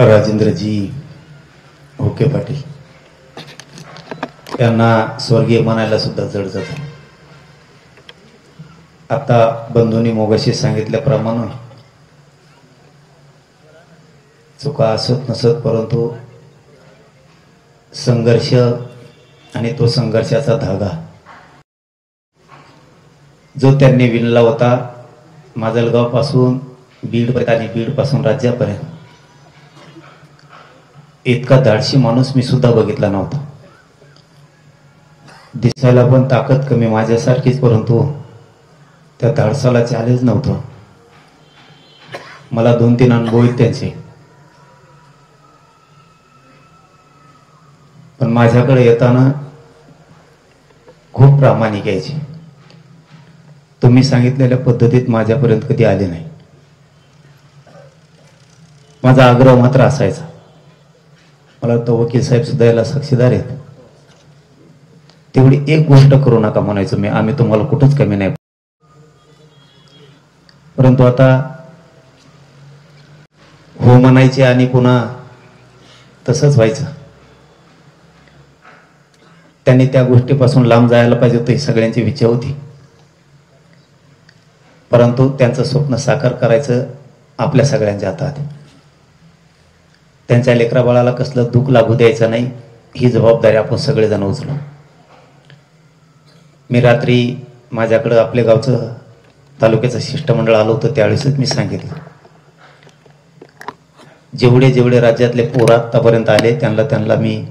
Rajendraji okay Patil यांना स्वर्गीय म्हणायला सुद्धा जड जात. आता बंधूंनी मोगाशी सांगितल्याप्रमाणे चुका असत नसत, परंतु संघर्ष आणि तो संघर्षाचा धागा जो त्यांनी विणला होता माजलगाव पासून बीड आणि बीड पासून राज्यापर्यंत, इतका धाडशी माणूस मी सुद्धा बघितला नव्हता. दिसायला पण ताकद कमी माझ्यासारखीच, परंतु त्या धाडसाला चॅलेंज नव्हतं. मला 2-3 अनुभव आहेत त्यांचे, पण माझ्याकडे येताना खूप प्रामाणिक यायचे. तुम्ही सांगितलेल्या पद्धतीत माझ्यापर्यंत कधी आले नाही. माझा आग्रह मात्र असायचा, मला तो वकील साहेब सुद्धा याला साक्षीदार आहेत, तेवढी एक गोष्ट करू नका म्हणायचो मी, आम्ही तुम्हाला कुठंच कमी नाही. परंतु आता हो म्हणायचे आणि पुन्हा तसंच व्हायचं. त्यांनी त्या गोष्टीपासून लांब जायला पाहिजे होतं ही सगळ्यांची इच्छा होती, परंतु त्यांचं स्वप्न साकार करायचं आपल्या सगळ्यांच्या हातात. त्यांच्या लेकराबाळाला कसलं दुःख लागू द्यायचं नाही, ही जबाबदारी आपण सगळेजण उचलू. मी रात्री माझ्याकडं आपल्या गावचं तालुक्याचं शिष्टमंडळ आलं होतं, त्यावेळेसच मी सांगितलं, जेवढे जेवढे राज्यातले पोर आतापर्यंत आले त्यांना मी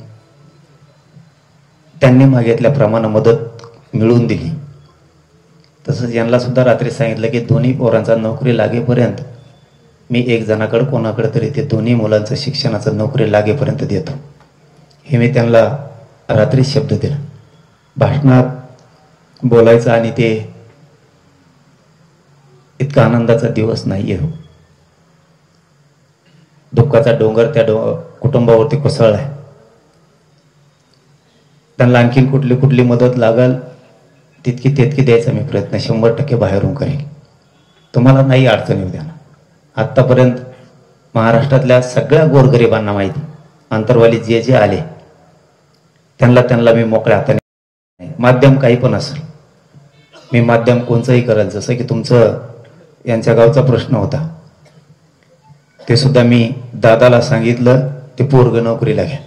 त्यांनी मागितल्याप्रमाणे मदत मिळवून दिली. तसंच यांना सुद्धा रात्री सांगितलं की दोन्ही पोरांचा नोकरी लागेपर्यंत मी एक जणाकडे कोणाकडे तरी ते दोन्ही मुलांचं शिक्षणाचं नोकरी लागेपर्यंत देतो. हे मी त्यांना रात्री शब्द दिला. भाषणात बोलायचं आणि ते इतका आनंदाचा दिवस नाहीये. दुःखाचा डोंगर त्या कुटुंबावरती कोसळलाय. त्यांना आणखीन कुठली मदत लागल तितकी द्यायचा मी प्रयत्न 100% बाहेरून करेन. तुम्हाला नाही अडचण येऊ द्या. आत्तापर्यंत महाराष्ट्रातल्या सगळ्या गोरगरिबांना माहिती, अंतरवाली जे जे आले त्यांना मी मोकळ्या हाताने, माध्यम काही पण असेल, मी माध्यम कोणचंही करेल. जसं की तुमचं यांच्या गावचा प्रश्न होता, ते सुद्धा मी दादाला सांगितलं, ते पोरग नोकरीला घ्या.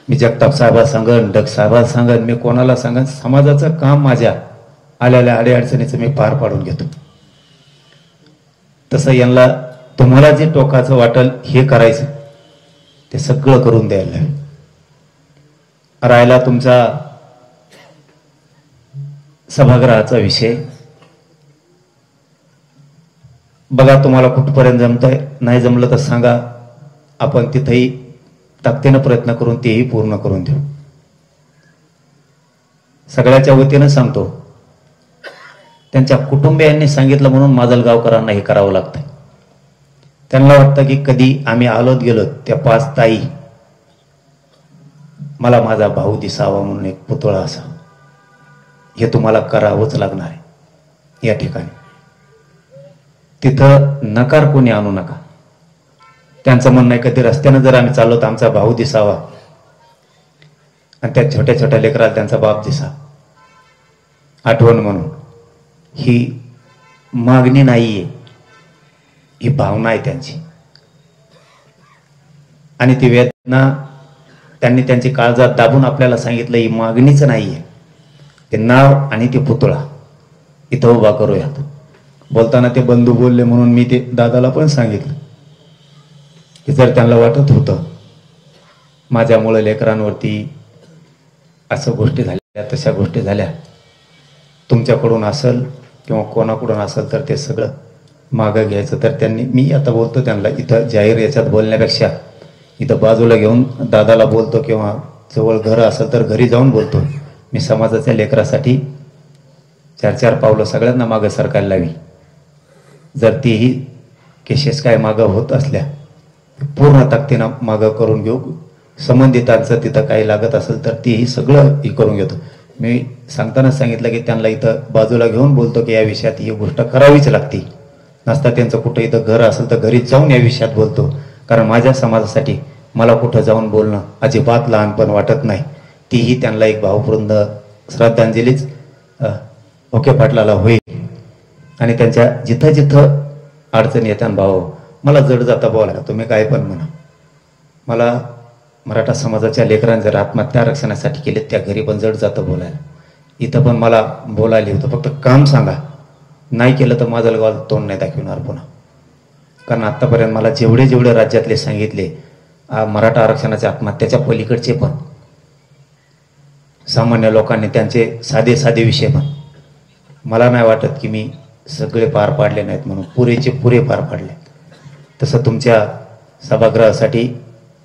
मी जगताप साहेबा सांगन, डग साहेबा सांगन, मी कोणाला सांगन, समाजाचं काम माझ्या आलेल्या अडीअडचणीचं मी पार पाडून घेतो. तसं यांना तुम्हाला जे टोकाचं वाटेल हे करायचं ते सगळं करून द्यायला. राहिला तुमचा सभागृहाचा विषय, बघा तुम्हाला कुठपर्यंत जमतंय, नाही जमलं तर सांगा, आपण तिथेही ताकदीनं प्रयत्न करून तेही पूर्ण करून देऊ. सगळ्याच्या वतीनं सांगतो, त्यांच्या कुटुंबियांनी सांगितलं म्हणून माजलगावकरांना हे करावं लागतं. त्यांना वाटतं की कधी आम्ही आलोत गेलो त्या 5 ताई, मला माझा भाऊ दिसावा म्हणून एक पुतळा असा, हे तुम्हाला करावंच लागणार आहे. या ठिकाणी तिथं नकार कोणी आणू नका. त्यांचं म्हणणं आहे कधी रस्त्यानं जर आम्ही चाललो तर आमचा भाऊ दिसावा आणि त्या छोट्या छोट्या लेकराला त्यांचा बाप दिसा, आठवण म्हणून. ही मागणी नाहीये, ही भावना आहे त्यांची. आणि ती वेदना त्यांनी त्यांची काळजात दाबून आपल्याला सांगितलं, ही मागणीच नाहीये, ते नाव आणि ते पुतळा इथं उभा करूयात. बोलताना ते बंधू बोलले म्हणून मी ते दादाला पण सांगितलं की जर त्यांना वाटत होतं माझ्यामुळे लेकरांवरती असं गोष्टी झाल्या, तशा गोष्टी झाल्या, तुमच्याकडून असेल किंवा कोणाकडून असेल तर ते सगळं मागं घ्यायचं. तर त्यांनी, मी आता बोलतो त्यांना इथं जाहीर याच्यात बोलण्यापेक्षा इथं बाजूला घेऊन दादाला बोलतो, किंवा जवळ घर असेल तर घरी जाऊन बोलतो. मी समाजाच्या लेकरासाठी 4-4 पावलं सगळ्यांना मागं सरकायला लावी. जर तीही केसेस काय मागं होत असल्या पूर्ण ताकदीनं मागं करून घेऊ. संबंधितांचं तिथं काही लागत असेल तर तीही सगळं हे करून घेतो. मी सांगताना सांगितलं की त्यांना इथं बाजूला घेऊन बोलतो की या विषयात ही गोष्ट करावीच लागते. नसता त्यांचं कुठं इथं घर असेल तर घरी जाऊन या विषयात बोलतो. कारण माझ्या समाजासाठी मला कुठं जाऊन बोलणं अजिबात लहानपण वाटत नाही. तीही त्यांना एक भावपूर्ण श्रद्धांजलीच ओके पाटलाला होईल. आणि त्यांच्या जिथं जिथं अडचण येतात भाऊ, मला जड जाता बोलायला, तुम्ही काय पण म्हणा. मला मराठा समाजाच्या लेकरांनी जर आत्महत्या आरक्षणासाठी केले त्या घरी पण जड जातं बोलायला. इथं पण मला बोलायला होतं, फक्त काम सांगा, नाही केलं तर माझं गावाला तोंड नाही दाखवणार पुन्हा. कारण आत्तापर्यंत मला जेवढे जेवढे राज्यातले सांगितले मराठा आरक्षणाच्या आत्महत्याच्या पलीकडचे पण सामान्य लोकांनी त्यांचे साधे साधे विषय पण, मला नाही वाटत की मी सगळे पार पाडले नाहीत म्हणून, पुरेचे पुरे पार पाडले. तसं तुमच्या सभागृहासाठी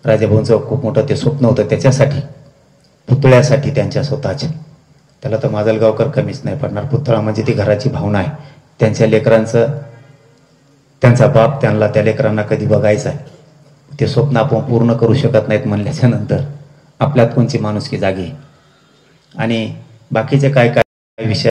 राजाभाऊंचं खूप मोठं ते स्वप्न होतं, त्याच्यासाठी पुतळ्यासाठी त्यांच्या स्वतःच्या, त्याला तर माजलगावकर कमीच नाही पडणार. पुतळा म्हणजे ती घराची भावना आहे. त्यांच्या लेकरांचं, त्यांचा बाप त्यांना त्या लेकरांना कधी बघायचं आहे, ते स्वप्न आपण पूर्ण करू शकत नाहीत म्हणल्याच्या नंतर आपल्यात कोणची माणुसकी जागी. आणि बाकीचे काय काय विषय